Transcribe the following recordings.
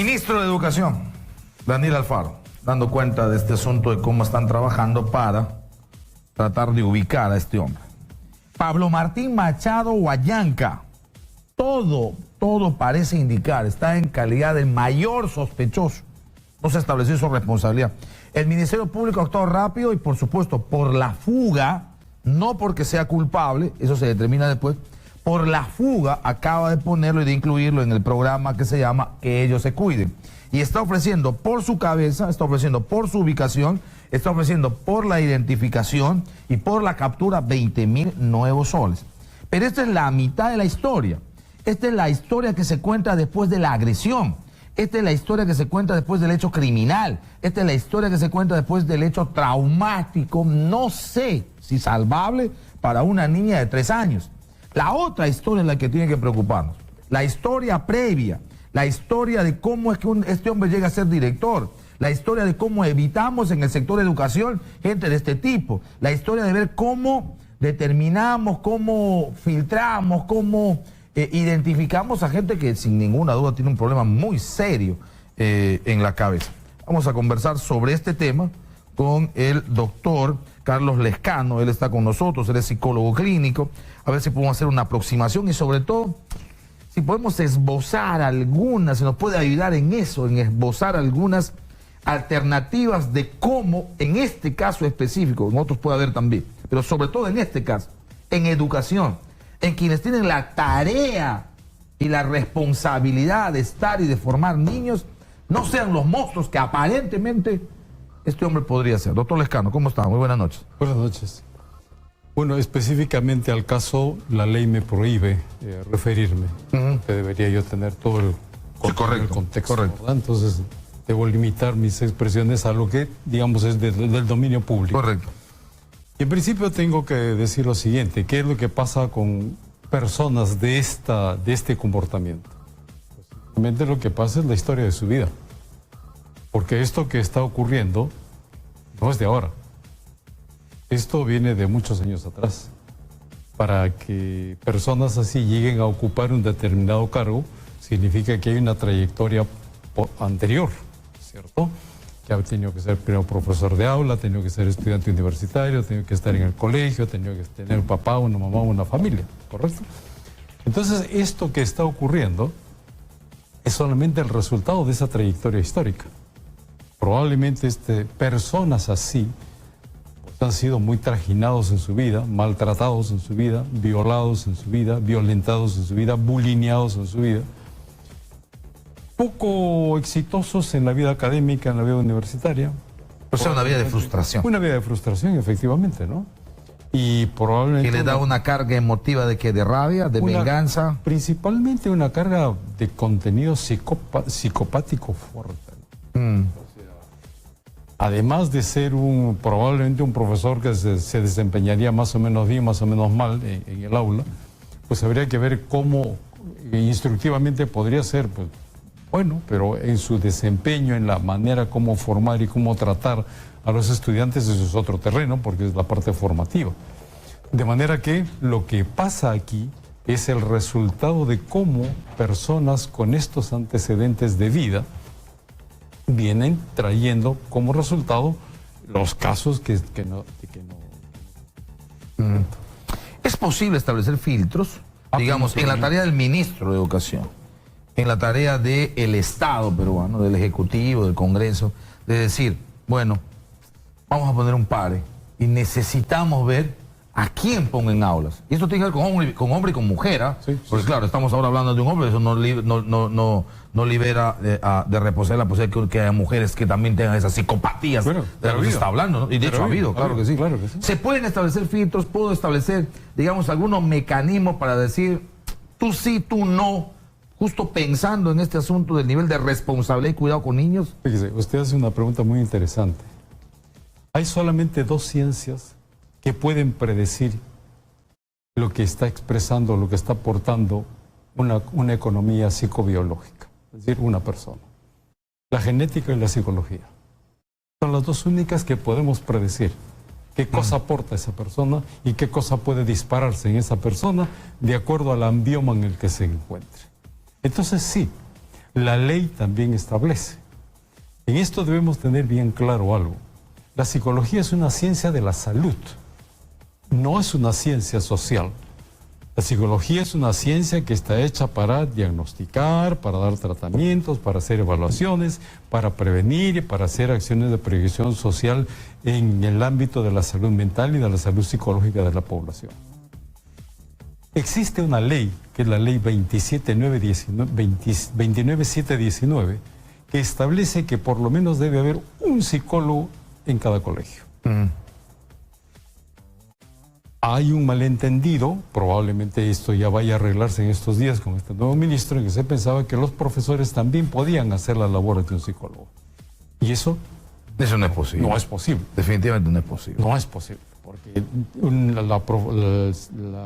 Ministro de Educación, Daniel Alfaro, dando cuenta de este asunto de cómo están trabajando para tratar de ubicar a este hombre. Pablo Martín Machado Huallanca, todo parece indicar, está en calidad de mayor sospechoso. No se estableció su responsabilidad. El Ministerio Público ha actuado rápido y, por supuesto, por la fuga, no porque sea culpable, eso se determina después, por la fuga acaba de ponerlo y de incluirlo en el programa que se llama Que Ellos Se Cuiden. Y está ofreciendo por su cabeza, está ofreciendo por su ubicación, está ofreciendo por la identificación y por la captura 20.000 nuevos soles. Pero esta es la mitad de la historia. Esta es la historia que se cuenta después de la agresión. Esta es la historia que se cuenta después del hecho criminal. Esta es la historia que se cuenta después del hecho traumático, no sé si salvable para una niña de 3 años. La otra historia es la que tiene que preocuparnos. La historia previa, la historia de cómo es que este hombre llega a ser director, la historia de cómo evitamos en el sector de educación gente de este tipo, la historia de ver cómo determinamos, cómo filtramos, cómo identificamos a gente que sin ninguna duda tiene un problema muy serio en la cabeza. Vamos a conversar sobre este tema con el doctor Carlos Lescano. Él está con nosotros, él es psicólogo clínico. A ver si podemos hacer una aproximación y sobre todo si podemos esbozar algunas, si nos puede ayudar en eso, en esbozar algunas alternativas de cómo, en este caso específico, en otros puede haber también, pero sobre todo en este caso, en educación, en quienes tienen la tarea y la responsabilidad de estar y de formar niños, no sean los monstruos que aparentemente este hombre podría ser. Doctor Lescano, ¿cómo está? Muy buenas noches. Buenas noches. Bueno, específicamente al caso, la ley me prohíbe referirme. Que debería yo tener todo el contexto. Correcto. ¿Verdad? Entonces, debo limitar mis expresiones a lo que, digamos, es del dominio público. Correcto. Y en principio tengo que decir lo siguiente: ¿qué es lo que pasa con personas de este comportamiento? Pues, simplemente lo que pasa es la historia de su vida. Porque esto que está ocurriendo no es de ahora. Esto viene de muchos años atrás. Para que personas así lleguen a ocupar un determinado cargo, significa que hay una trayectoria anterior, ¿cierto? Que ha tenido que ser primero profesor de aula, ha tenido que ser estudiante universitario, ha tenido que estar en el colegio, ha tenido que tener un papá, una mamá, una familia, ¿correcto? Entonces, esto que está ocurriendo es solamente el resultado de esa trayectoria histórica. Probablemente personas así han sido muy trajinados en su vida, maltratados en su vida, violados en su vida, violentados en su vida, bulineados en su vida, poco exitosos en la vida académica, en la vida universitaria. O sea, una vida de frustración. Una vida de frustración, efectivamente, ¿no? Y probablemente... ¿Y le da una carga emotiva de qué? ¿De rabia? ¿De venganza? Principalmente una carga de contenido psicopático fuerte. Además de ser probablemente un profesor que se desempeñaría más o menos bien, más o menos mal en el aula, pues habría que ver cómo instructivamente podría ser, pues, bueno, pero en su desempeño, en la manera como formar y cómo tratar a los estudiantes, eso es otro terreno, porque es la parte formativa. De manera que lo que pasa aquí es el resultado de cómo personas con estos antecedentes de vida vienen trayendo como resultado los casos que no. ¿Es posible establecer filtros, digamos, en la tarea del ministro de Educación, en la tarea del Estado peruano, del Ejecutivo, del Congreso, de decir, bueno, vamos a poner un pare y necesitamos ver a quién ponga en aulas? Y esto tiene que ver con hombre y con mujer, ¿eh? Sí, porque claro, estamos ahora hablando de un hombre, eso no libera de reposar la posibilidad que haya mujeres que también tengan esas psicopatías de las que se está hablando, ¿no? Y de hecho ha habido, claro que sí. ¿Se pueden establecer filtros? ¿Puedo establecer, digamos, algunos mecanismos para decir tú sí, tú no? Justo pensando en este asunto del nivel de responsabilidad y cuidado con niños. Fíjese, usted hace una pregunta muy interesante. Hay solamente 2 ciencias que pueden predecir lo que está expresando, lo que está aportando una economía psicobiológica, es decir, una persona. La genética y la psicología. Son las 2 únicas que podemos predecir qué cosa aporta esa persona y qué cosa puede dispararse en esa persona de acuerdo al ambioma en el que se encuentre. Entonces sí, La ley también establece. En esto debemos tener bien claro algo. La psicología es una ciencia de la salud, no es una ciencia social. La psicología es una ciencia que está hecha para diagnosticar, para dar tratamientos, para hacer evaluaciones, para prevenir y para hacer acciones de prevención social en el ámbito de la salud mental y de la salud psicológica de la población. Existe una ley, que es la ley 29719, que establece que por lo menos debe haber un psicólogo en cada colegio. Hay un malentendido, probablemente esto ya vaya a arreglarse en estos días con este nuevo ministro, en que se pensaba que los profesores también podían hacer la labor de un psicólogo. Y eso no es posible. No es posible. Definitivamente no es posible. No es posible, porque la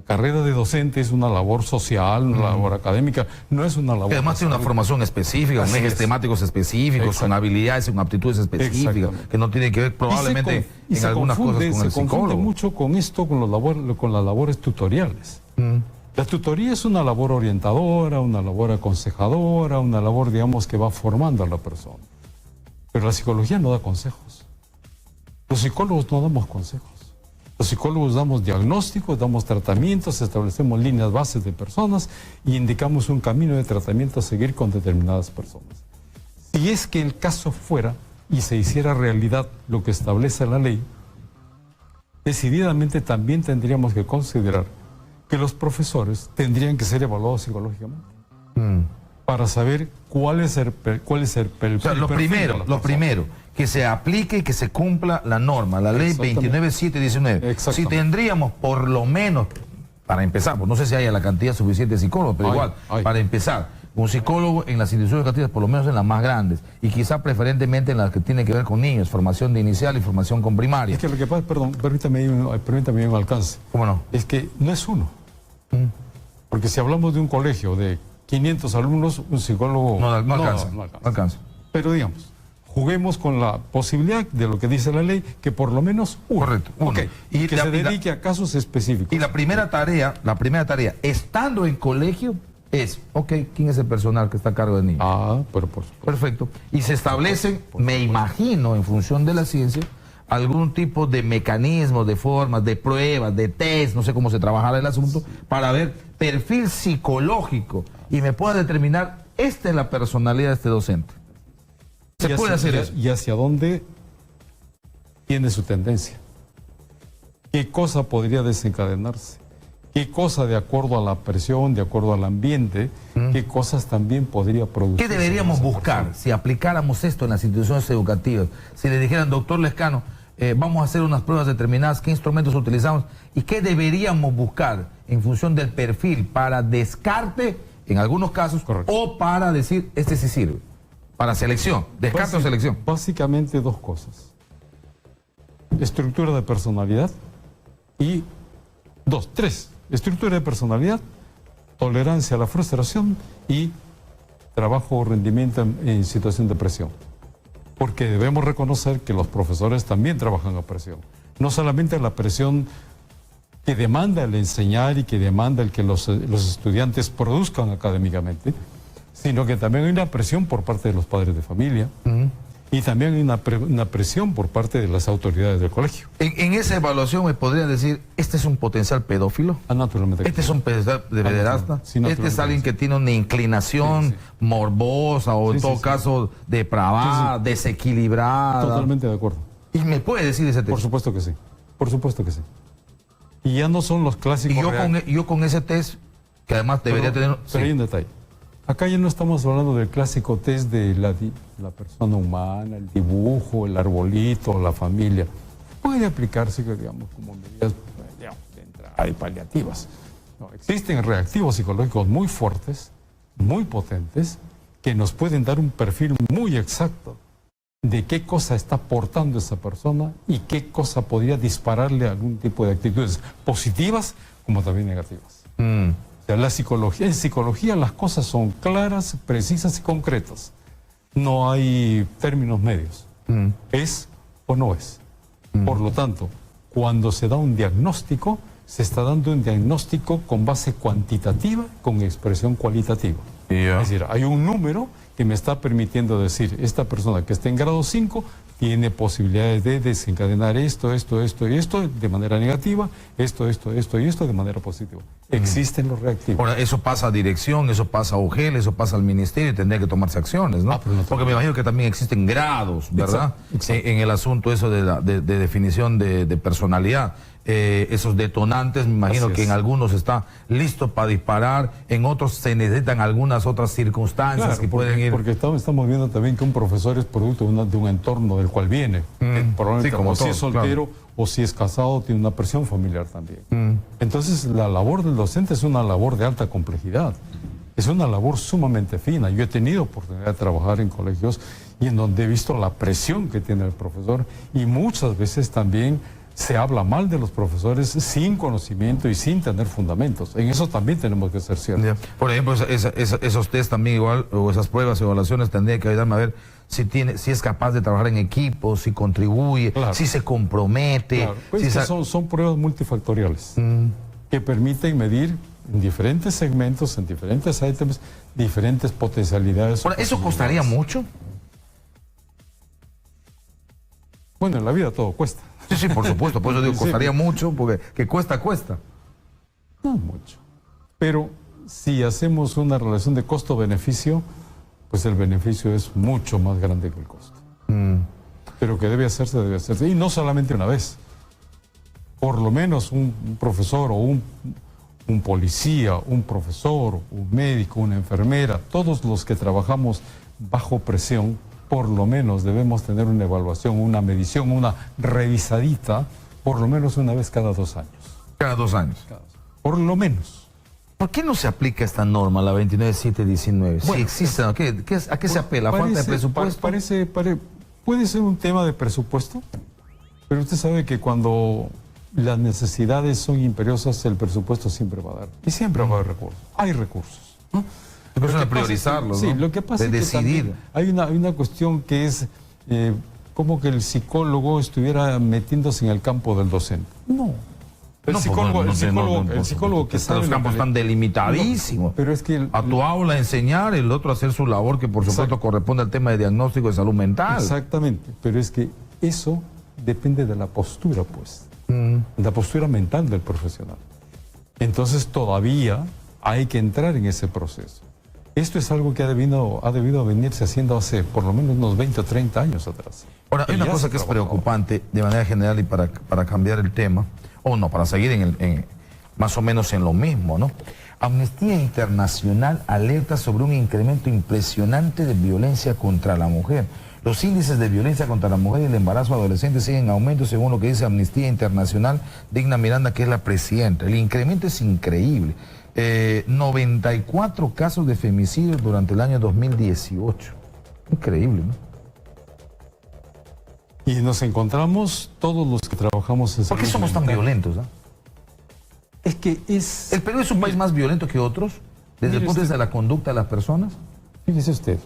carrera de docente es una labor social, una labor académica, no es una labor... Y además tiene una formación específica, con ejes temáticos específicos, con habilidades y con aptitudes específicas, que no tiene que ver probablemente en algunas cosas con el psicólogo. Se confunde mucho con esto, con las labores tutoriales. La tutoría es una labor orientadora, una labor aconsejadora, una labor, digamos, que va formando a la persona. Pero la psicología no da consejos. Los psicólogos no damos consejos. Los psicólogos damos diagnósticos, damos tratamientos, establecemos líneas bases de personas y indicamos un camino de tratamiento a seguir con determinadas personas. Si es que el caso fuera y se hiciera realidad lo que establece la ley, decididamente también tendríamos que considerar que los profesores tendrían que ser evaluados psicológicamente para saber cuál es el lo primero, que se aplique y que se cumpla la norma, la ley 29719. Si tendríamos por lo menos, para empezar, pues no sé si haya la cantidad suficiente de psicólogos, pero para empezar, un psicólogo en las instituciones educativas, por lo menos en las más grandes, y quizá preferentemente en las que tienen que ver con niños, formación de inicial y formación con primaria. Es que lo que pasa, perdón, permítame un alcance. ¿Cómo no? Es que no es uno. Porque si hablamos de un colegio de 500 alumnos, un psicólogo no alcanza. Pero digamos, juguemos con la posibilidad de lo que dice la ley, que por lo menos uno. Correcto. Uno. Okay. Y que se dedique a casos específicos. Y la primera tarea, estando en colegio, es, ¿quién es el personal que está a cargo de niños? Pero por supuesto. Perfecto. Y se establecen, me imagino, en función de la ciencia, algún tipo de mecanismos, de formas, de pruebas, de test, no sé cómo se trabajará el asunto, para ver perfil psicológico y me pueda determinar, esta es la personalidad de este docente. ¿Se puede hacer eso? ¿Y hacia dónde tiene su tendencia? ¿Qué cosa podría desencadenarse? ¿Qué cosa, de acuerdo a la presión, de acuerdo al ambiente, qué cosas también podría producir? ¿Qué deberíamos buscar si aplicáramos esto en las instituciones educativas? Si le dijeran, doctor Lescano, vamos a hacer unas pruebas determinadas, ¿qué instrumentos utilizamos? ¿Y qué deberíamos buscar en función del perfil para descarte, en algunos casos, o para decir, este sí sirve? Para selección, descarte o selección. Básicamente dos cosas. Estructura de personalidad y tres. Estructura de personalidad, tolerancia a la frustración y trabajo o rendimiento en situación de presión. Porque debemos reconocer que los profesores también trabajan a presión. No solamente la presión que demanda el enseñar y que demanda el que los estudiantes produzcan académicamente, sino que también hay una presión por parte de los padres de familia y también hay una presión por parte de las autoridades del colegio. En esa evaluación me podría decir, ¿este es un potencial pedófilo? Naturalmente. ¿Este es un potencial de pederasta? Sí, ¿Este es alguien que tiene una inclinación morbosa o en todo caso depravada, desequilibrada? Totalmente de acuerdo. ¿Y me puede decir ese test? Por supuesto que sí. Por supuesto que sí. Y ya no son los clásicos. Y yo con ese test, que además debería tener... Pero hay un detalle. Acá ya no estamos hablando del clásico test de la persona humana, el dibujo, el arbolito, la familia. Puede aplicarse, digamos, como medidas de entrada y paliativas. No, existen reactivos psicológicos muy fuertes, muy potentes, que nos pueden dar un perfil muy exacto de qué cosa está aportando esa persona y qué cosa podría dispararle algún tipo de actitudes positivas como también negativas. En psicología las cosas son claras, precisas y concretas. No hay términos medios. ¿Es o no es? Por lo tanto, cuando se da un diagnóstico, se está dando un diagnóstico con base cuantitativa, con expresión cualitativa. Es decir, hay un número que me está permitiendo decir, esta persona que está en grado 5 tiene posibilidades de desencadenar esto y esto de manera negativa, esto y esto de manera positiva. Existen los reactivos. Ahora, eso pasa a dirección, eso pasa a UGEL, eso pasa al ministerio y tendría que tomarse acciones, ¿no? Porque me imagino que también existen grados, ¿verdad? Exacto. En el asunto eso de definición de personalidad. Esos detonantes, me imagino que en algunos está listo para disparar, en otros se necesitan algunas otras circunstancias, Claro, que pueden ir... Porque estamos viendo también que un profesor es producto de un entorno del cual viene. Probablemente, sí, como si todo, es soltero, claro. O si es casado, tiene una presión familiar también. Entonces, la labor del docente es una labor de alta complejidad. Es una labor sumamente fina. Yo he tenido oportunidad de trabajar en colegios y en donde he visto la presión que tiene el profesor, y muchas veces también se habla mal de los profesores sin conocimiento y sin tener fundamentos. En eso también tenemos que ser ciertos. Por ejemplo, esos test también igual, o esas pruebas y evaluaciones tendrían que ayudarme a ver si es capaz de trabajar en equipo, si contribuye, Claro. si se compromete. Claro. Pues si es que son pruebas multifactoriales que permiten medir en diferentes segmentos, en diferentes ítems, diferentes potencialidades. Ahora, ¿eso costaría mucho? Bueno, en la vida todo cuesta. Sí, sí, por supuesto, por eso digo, Sí. costaría mucho, porque que cuesta. No mucho. Pero si hacemos una relación de costo-beneficio, pues el beneficio es mucho más grande que el costo. Pero que debe hacerse, debe hacerse. Y no solamente una vez. Por lo menos un profesor o un policía, un profesor, un médico, una enfermera, todos los que trabajamos bajo presión, por lo menos debemos tener una evaluación, una medición, una revisadita, por lo menos una vez cada 2 años. Cada 2 años. Por lo menos. ¿Por qué no se aplica esta norma, la 29719? Bueno, si existe, ¿no? ¿A qué se apela? ¿Falta de presupuesto? Puede ser un tema de presupuesto, pero usted sabe que cuando las necesidades son imperiosas, el presupuesto siempre va a dar. Y siempre va a haber recursos. Hay recursos, ¿no? Es cuestión de Lo que pasa es que- priorizarlos, Sí, ¿no? lo que pasa De es que decidir. también hay una cuestión que es como que el psicólogo estuviera metiéndose en el campo del docente. No. El psicólogo que sabe... Los lo campos que le- están delimitadísimos. Pero es que... A tu aula enseñar, el otro hacer su labor, que por supuesto Exacto. corresponde al tema de diagnóstico de salud mental. Exactamente, pero es que eso depende de la postura, pues, la postura mental del profesional. Entonces todavía hay que entrar en ese proceso. Esto es algo que ha debido venirse haciendo hace por lo menos unos 20 o 30 años atrás. Ahora, hay Y una ya cosa se que es trabajaba. preocupante de manera general y para cambiar el tema, o no, para seguir más o menos en lo mismo, ¿no? Amnistía Internacional alerta sobre un incremento impresionante de violencia contra la mujer. Los índices de violencia contra la mujer y el embarazo adolescente siguen en aumento, según lo que dice Amnistía Internacional, Digna Miranda, que es la presidenta. El incremento es increíble. 94 casos de femicidio durante el año 2018. Increíble, ¿no? Y nos encontramos todos los que trabajamos en ¿Por qué salud somos tan mental. violentos? ¿Ah? Es que es... ¿El Perú es un país más violento que otros desde el Mire punto de usted. vista de la conducta de las personas? Fíjese usted,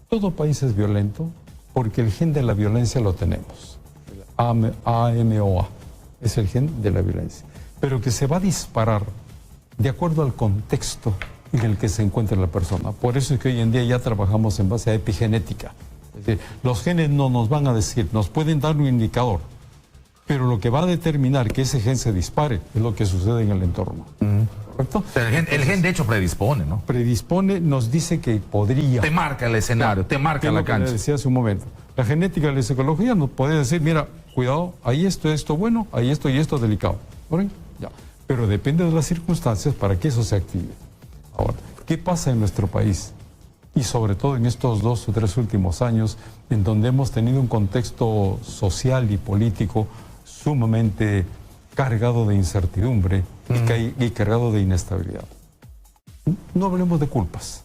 todo país es violento porque el gen de la violencia lo tenemos. AMOA es el gen de la violencia. Pero que se va a disparar de acuerdo al contexto en el que se encuentra la persona. Por eso es que hoy en día ya trabajamos en base a epigenética. Es decir, los genes no nos van a decir, nos pueden dar un indicador, pero lo que va a determinar que ese gen se dispare es lo que sucede en el entorno. ¿Correcto? O sea, el gen de hecho predispone, ¿no? Predispone, nos dice que podría. Te marca el escenario, te marca Que es la lo que le cancha. decía hace un momento. La genética y la psicología nos puede decir, mira, cuidado, hay esto bueno, hay esto y esto delicado. ¿Por ahí? Ya. Pero depende de las circunstancias para que eso se active. Ahora, ¿qué pasa en nuestro país? Y sobre todo en estos 2 o 3 últimos años, en donde hemos tenido un contexto social y político sumamente cargado de incertidumbre y cargado de inestabilidad. No hablemos de culpas.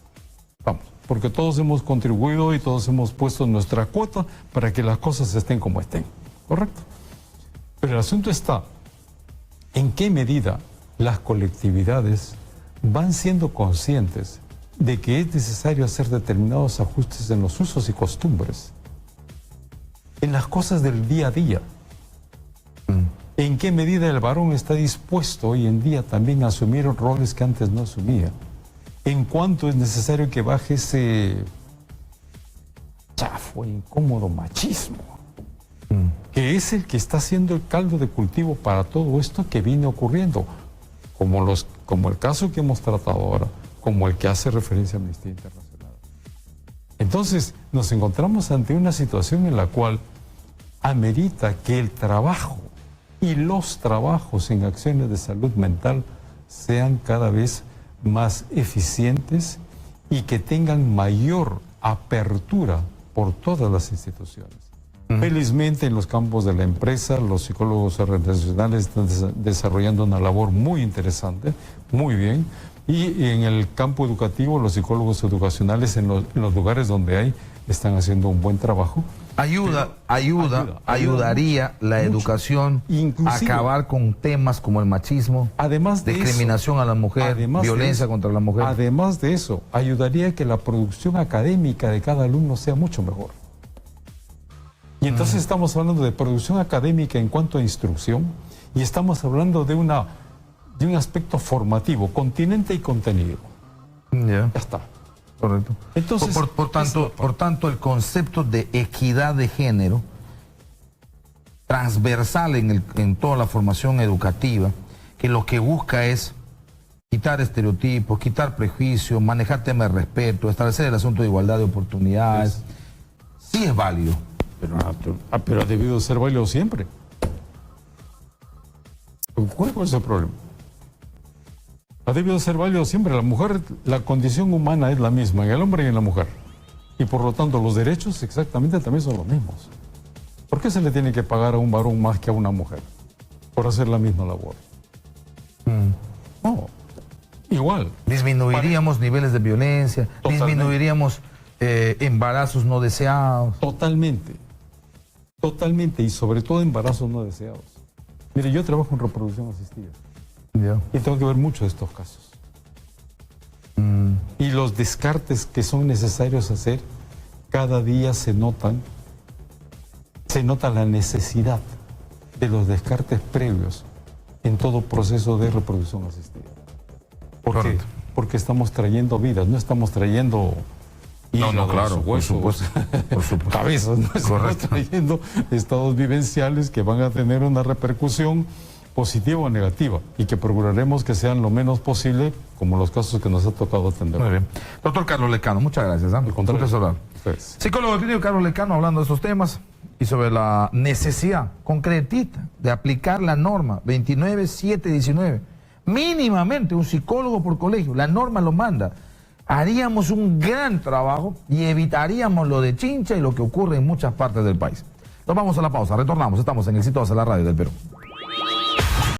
Vamos, porque todos hemos contribuido y todos hemos puesto nuestra cuota para que las cosas estén como estén. ¿Correcto? Pero el asunto está en qué medida las colectividades van siendo conscientes de que es necesario hacer determinados ajustes en los usos y costumbres, en las cosas del día a día. ¿En qué medida el varón está dispuesto hoy en día también a asumir roles que antes no asumía? ¿En cuánto es necesario que baje ese chafo, incómodo machismo, que es el que está haciendo el caldo de cultivo para todo esto que viene ocurriendo, como el caso que hemos tratado ahora, como el que hace referencia a Amnistía Internacional. Entonces, nos encontramos ante una situación en la cual amerita que el trabajo y los trabajos en acciones de salud mental sean cada vez más eficientes y que tengan mayor apertura por todas las instituciones. Felizmente en los campos de la empresa, los psicólogos organizacionales están desarrollando una labor muy interesante, muy bien, y en el campo educativo, los psicólogos educacionales en los lugares donde hay, están haciendo un buen trabajo. Ayudaría la educación a acabar con temas como el machismo, además de discriminación a la mujer, violencia contra la mujer. Además de eso, ayudaría a que la producción académica de cada alumno sea mucho mejor. Y entonces estamos hablando de producción académica en cuanto a instrucción y estamos hablando de un aspecto formativo, continente y contenido. Ya está. Correcto. Entonces, por tanto, el concepto de equidad de género transversal en toda la formación educativa, que lo que busca es quitar estereotipos, quitar prejuicios, manejar temas de respeto, establecer el asunto de igualdad de oportunidades, sí es válido. Pero ha debido ser válido siempre. ¿Cuál es el problema? Ha debido ser válido siempre. La mujer, la condición humana es la misma en el hombre y en la mujer. Y por lo tanto los derechos exactamente también son los mismos. ¿Por qué se le tiene que pagar a un varón más que a una mujer? Por hacer la misma labor. No, igual. Disminuiríamos niveles de violencia, disminuiríamos embarazos no deseados. Totalmente, y sobre todo embarazos no deseados. Mire, yo trabajo en reproducción asistida. Y tengo que ver muchos de estos casos. Y los descartes que son necesarios hacer, cada día se nota la necesidad de los descartes previos en todo proceso de reproducción asistida. ¿Por qué? Porque estamos trayendo vidas, no estamos trayendo claro, huesos, por supuesto. cabezas, no estamos trayendo estados vivenciales que van a tener una repercusión positiva o negativa y que procuraremos que sean lo menos posible, como los casos que nos ha tocado atender. Muy bien. Doctor Carlos Lecano, muchas gracias. Al contrario. Psicólogo clínico Carlos Lecano hablando de estos temas y sobre la necesidad concretita de aplicar la norma 29719. Mínimamente un psicólogo por colegio, la norma lo manda. Haríamos un gran trabajo y evitaríamos lo de Chincha y lo que ocurre en muchas partes del país. Nos vamos a la pausa, retornamos, estamos en Exitosa, la radio del Perú.